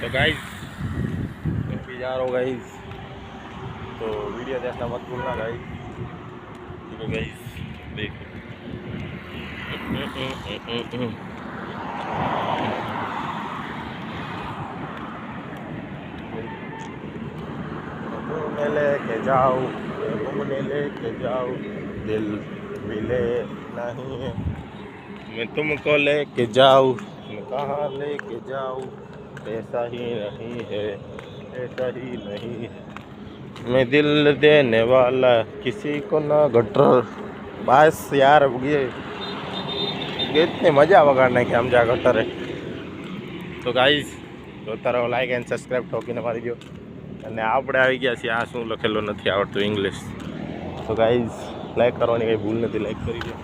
तो गाइस मैं भी जा रहा हूँ गाइस, तो वीडियो देखना मत भूलना गाइस। ठीक है गाइस, देखो घूमने लेके जाओ, घूमने लेके जाओ, दिल मिले नहीं है, मैं तुमको लेके जाऊँ, मैं कहाँ लेके जाऊँ, ऐसा ही नहीं है, ऐसा ही नहीं है, मैं दिल देने वाला किसी को ना गटर। बस यार ये इतनी मजा વગાડને કે આમ જા ગટરે। તો ગાઈઝ જોતા રહો, લાઈક એન્ડ સબસ્ક્રાઈબ ઠોકીને મારી દો। અને આપણે આવી ગયા છીએ, આ શું લખેલું નથી આવડતું ઇંગ્લિશ, તો ગાઈઝ લાઈક કરવાની કંઈ ભૂલ નથી, લાઈક કરી દો।